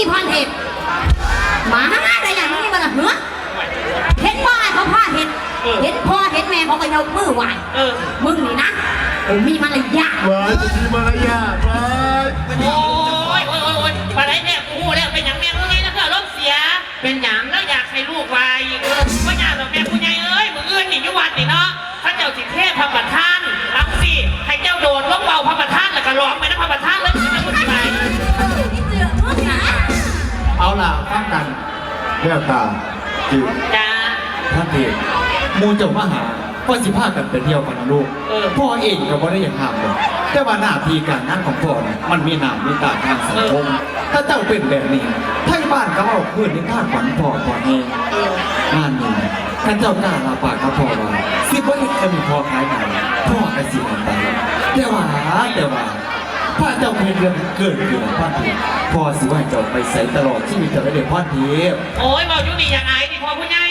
อีพรเห็ดหมาอะไรอย่างนี้มันเหรอเห็นพ่อเขาพ่อเห็ดเห็นพ่อเห็นแม่เขาก็ยกมือไหวมึงนี่นะผมมีมารยาทว้ายมีมารยาทว้ายโอ้ยมาได้แม่กูแล้วเป็นอย่างแม่กูไงนะเพื่อรถเสียเป็นอย่างแล้วอยากให้ลูกวายว่าอยากแบบแม่กูไงเอ้ยมึงเอื้อนหนียุวันนี่เนาะถ้าเจ้าสิเทพพระประธานรับสิให้เจ้าโดดล้มเบาพระประธานแล้วก็ร้องไปนะพระประธานแล้วจะไม่พูดอะไรเอาล่ะฟังกันเรื่องตาจิ๋วจ้าท่านเอกมูเจ้ามาหาพ่อสิพากันไปเที่ยวกันนะลูกพ่อเองก็บ่ได้อย่างห้ามเลยแต่ว่าหน้าที่การงานของพ่อเนี่ยมันมีหนามมีตาทางสังคมถ้าเจ้าเป็นแบบนี้ไทยบ้านก็เอาพื้นในท่าขวัญพ่อเองงานนี้ท่านเจ้ากล้าลาปากกับพ่อว่าสิบ่เห็นจะมีพ่อขายหนาพ่อกระสีหนไปแต่ว่าพ่อเจ้าเป็นเรื่องเกิดขึ้นพ่อเทียบพ่อสิว่าเจ้าไปใส่ตลอดที่มีเจ้าได้เด็กพ่อเทียบโอ้ยบอกยุ่งดีอย่างไรดิพ่อผู้ใหญ่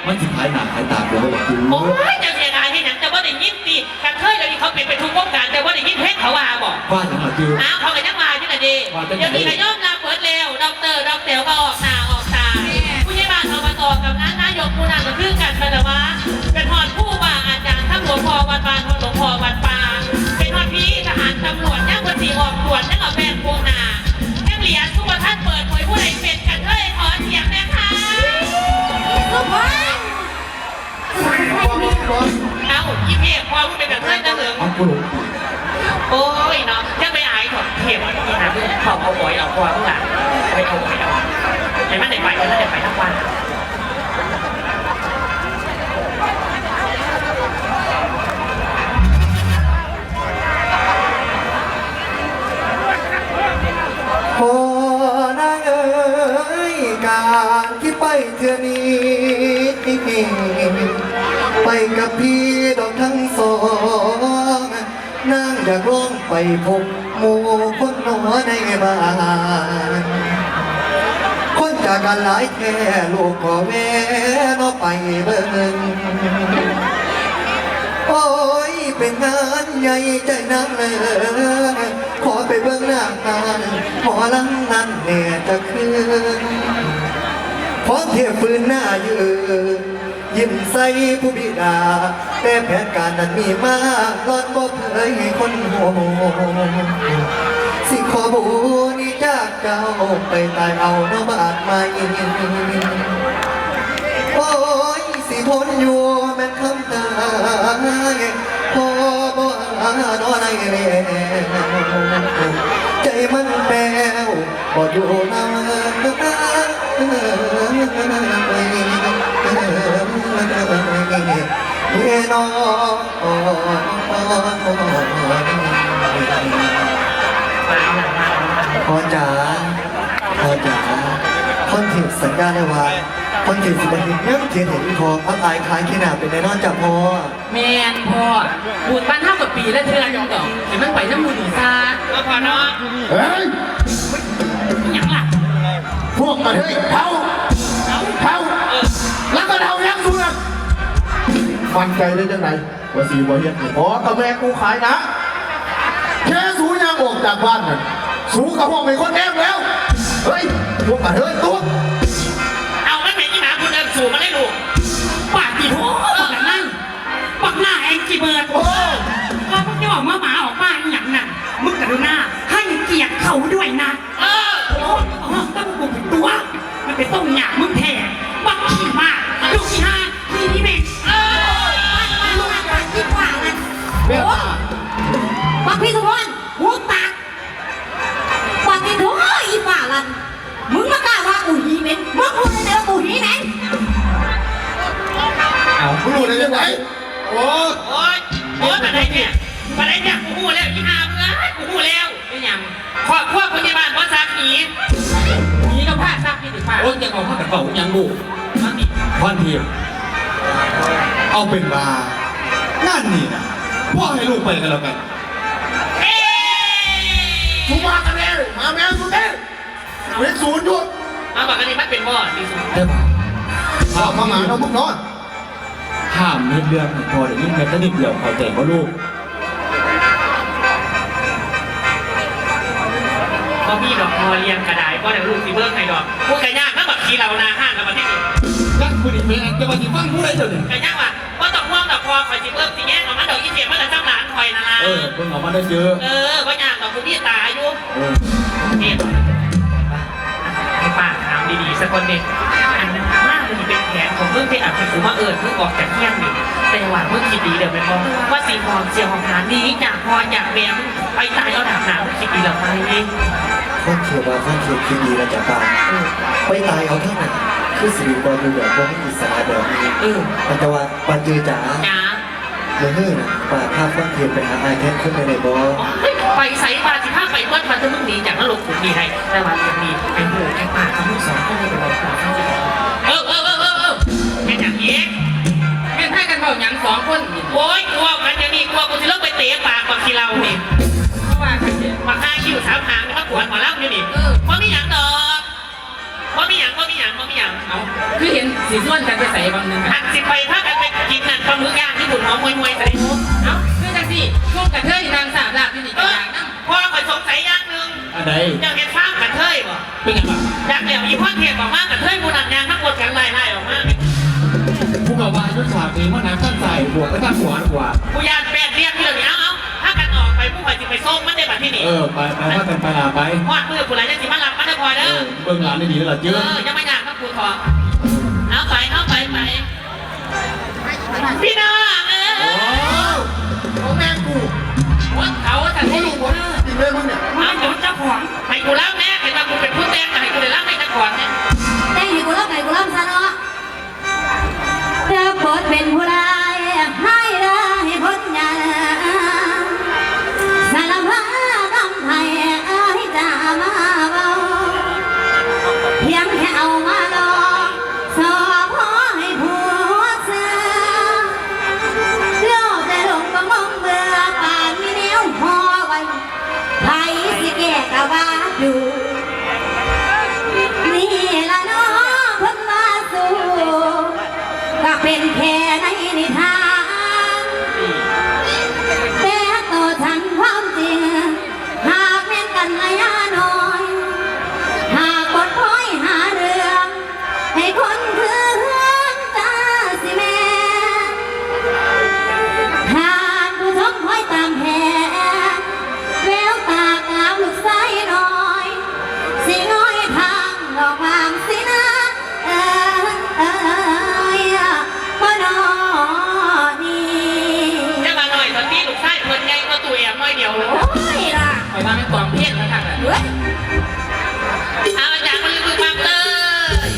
มันสิขายหนาขายตาไปเลยคือโอ้ยจะเสียดายให้หนังแต่ว่าได้ยินสิกันเคยเลยเขาเป็นไปทุกวงการแต่ว่าได้ยินเพลงเขาว่าบอกว่าอย่างไรคืออ้าวเขาเป็นนักมาที่ไหนดีเดี๋ยวนี้นายย่อมรับเปิดเร็วด็อกเตอร์ก็ออกตาผู้ใหญ่บ้านอบตกับนายกผู้นำก็คือกันแต่ว่าเป็นหอดผู้ว่าอาจารย์ทั้งหลวงพ่อวัดบานหลวงพ่อวัดป่าเป็นหอดพี่ทหารตำรวจย่างคนสีออกตรวจนั่งเอาแบนโคนาแค่เหรียญทุกท่านเปิดเผยผู้ใดเป็นกันเลยขอเสียงนะคะเอาอีเทพพอมึงเป็นแบบนั้นนะเหรอโอ้ยเนาะยังไม่อายถอดเทพนี่นะขอบเอาบ่อยเอาความมึงอ่ะไปเอาบ่อยเอาเห็นไหมเด็กไปเห็นไหมเด็กไปทั้งวันโอ้นางเอ๋ยการที่ไปเทื่อนี้ไปกับพี่ดอกทั้งสองนางอยากร้องไปพบหมู่คนหนอในบ้านคนจากกันหลายแค่ลูกขอแม่นอไปเบิ่งโอ้ยเป็นงานใหญ่ใจนักเลยขอไปเบิ่งหน้างานหมอลังนั้นแน่จะคืนพร้อมเทียบฟืนหน้ายืนยิ้มใส่ผู้บิดาแต่แผนการนั้นมีมากร้อนบ่เคยให้คนโหสิขอบูนี่จากเจ้าไปตายเอาเนาะบาดใหม่โอ้ยสิทนอยู่แม่นคำตายพอบ่อาน้อในแม่ใจมันแปลวบ่อยู่น้ำเมื่อนอพ่อจ๋าคนถิ่นสัญญาได้ว่าคนถิ่นสิบหินยังเทียนเห็นอีพออับอายขายขี้หนาเป็นแน่นอนจากพ่อแมนพ่อบูดบ้านเท่ากับปีแล้วเธอยังต่อเห็นมันไปน้ำมือหนีซาพอเนาะเฮ้ยยังล่ะพวกกันเฮ้ยเผาแล้วก็เดายังสุนัขมันใจได้ยังไงว่าสีว่าเฮียอ๋อกับแม่กูขายนะแค่สูยังออกจากบ้านน่ะสูกับพวกเป็นคนแอบแล้วเฮ้ยพวกกันเฮ้ยตัวเอาไม่เป็นที่หาคุณเดินสู่มาได้ลูกปากตีหัวกันนั่งปักหน้าแองจีเบิร์ดโอ้ก็พวกที่ออกมาหมาออกมาอย่างนั้นมึงกรุณาให้เกียรติเขาด้วยนะโอ้ต้องกูผิดตัวมันเป็นต้มหยาบมึงแท้บักขี้มากลูกที่ห้านี่แม่ลูกอะไรที่กว่านั้นโอ้บักพี่สุพรหัวตากบักพี่โถอีป่าลันมึงมากล้าว่ากูหีเหม็นมึงพูดได้แล้วกูหีเหม็นเอาพูดได้ยังไงโอ้ยมาได้เนี่ยกูพูดแล้วยี่ห้าเมื่อกูพูดแล้วเป็นยังครอบครัวพยาบาลเพราะซักหนีก็พลาดซักนี่ถึงพลาดโอ้ยยังเอาผ้ากระเป๋ายังบุพันเทียมเอาเป็นมานั่นนี่นะพ่อให้ลูกไปกันแล้วกันทุกมากันเลยมาแม่สุดเด้เวทศูนย์ด้วยเอาบอกกันนี่มันเป็นพ่อดีสุดได้ป่ะข้าวมาหมาเราพวกน้อยห้ามนิดเดียวพอเดี๋ยวนี้แม่ก็นิดเดียวพอใจว่าลูก ก็มีดอกพอเลี้ยงกระไดก็เดี๋ยวลูกสิเบิ้งให้ดอกพวกไก่ย่างก็แบบขี่เรานาห้างแล้วมาที่นี่ กัดคุณอีกเป็นจะมาสิฟังผู้ใดเจ้าเนี่ย ไก่ย่างว่ะว่าต้องห่วงดอกพอคอยสิเบิ้งสิแง่ของมันดอกยี่เสียมันจะจ้ำหลานคอยนะล่ะ เพิ่งออกมาได้เยอะ ว่าอย่างดอกคุณพี่ตาอายุ เออ นี่ให้ป้าถามดีๆสักคนหนึ่งอันมากมันเป็นแผนของเมื่อที่อาจจะถือว่าเมื่อออกจากเที่ยงนี่แต่ว่าเมื่อคิดดีเดี๋ยวไปบอกว่าสีหอมเสียหอมหานี้จากพออยากแหวมไปตายเอาดาบหนาคิดดีหรือไม่ ข้าเขียวว่าข้าเขียวคิดดีแล้วจากการไปตายเอาเท่านั้นคือสิริบอลอยู่แบบว่าไม่มีสาระแบบนี้ปัจจุบันปัจจุจ๋า จ้า เมื่อฮื้อนะป่าข้าฟังเทียนไปหาไอแทนขึ้นไปในบ่อ ไปใส่บาสิถ้าไปเมื่อวันจะมึงหนีจากนรกขุนดีให้แต่วันจะมีไอ้หมูไอ้ป่าทั้งสองก็ไม่เป็นไรป่าทั้งสองเป็นอย่างนี้เป็นให้กันเบาหยังสองคนโอ้ยกลัวกันจะมีกลัวกูจะเลิกไปเตะปากกับทีเราเนี่ยมาฆ่าคิวสามหางมาปวดหัวเล่าอยู่นี่เพราะมีหยังดอกเพราะมีหยังเอา คือเห็นสีส่วนกันไปใส่บางนึง หักสิไปพากันไปกินนั่นปลาหมึกย่างที่บุญหอมมวยใส่หมู เอ้าคือจังสิช่วงกระเทยนางสาบลาบอยู่นี่กันอย่างนั้น พ่อคอยสงสัยอย่างหนึ่ง อันใด อยากเห็นฟ้ามกันเทยบ่ เป็นยังไง อยากเดี๋ยวอีพ่อเทียบออกมากันเทยมูนันยางทั้งหมดกันไล่ออกมา ผู้กำกับยุทธศาสตร์เองว่าน้ำตั้งใจบวกและตั้งขวานกว่า กูยานแปดเรียกที่เดี๋ยวนี้เอาถ้ากันออกไปผู้ใครจะไปส่งมันได้บัดที่นี่ ไปว่ากันไปลาไป วาดมือกูไรจะสิมาหลับมันได้พอเด้อ เบื้องหลังได้ดีแล้วล่ะเยอะ ยังไม่อยากต้องกูขอเอาไปพี่น้องโอ้แม่กู วัดเขาแต่ที่ลูก กินเลยมึงเนี่ย มาเดี๋ยวเจ้าของให้กูเล่าแม่ให้มากูเป็นผู้แต่งให้กูได้เล่าให้เจ้าของเนี่ย แต่ให้กูรับไงกูรับซะเนาะเธอบทเป็นผู้ร้ายให้ได้พ้นยาสารพัดกำไทยให้จะมาเบาเพียงแค่เอามาลองสอบพอให้ผัวเสือโลกจะลงก็มองเบื่อป่านมีแนวพอไว้ไผสิแก่กะว่าดูนี่ละเนาะเพิ่นมาสู่ก็เป็นแค่ในนิทานแต่ตัวฉันความจริงหากแม่นกันระยะน้อยหากกดคอยหาเรื่องให้คนคือเฮือนตาสิแม่หากผู้ชมคอยตามแผนแววตากาวลูกไส้น้อยสิน้อยทางดอกงามสินะบ่นอนี่ จะมาหน่อยตอนนี้ลูกชายเพิ่นใหญ่ก็ตัวแอบน้อยเดียว โอ้ยล่ะ คอยทำให้ความเพี้ยนมาทางนั้น เฮ้ย อาจารย์มันลืมความเลย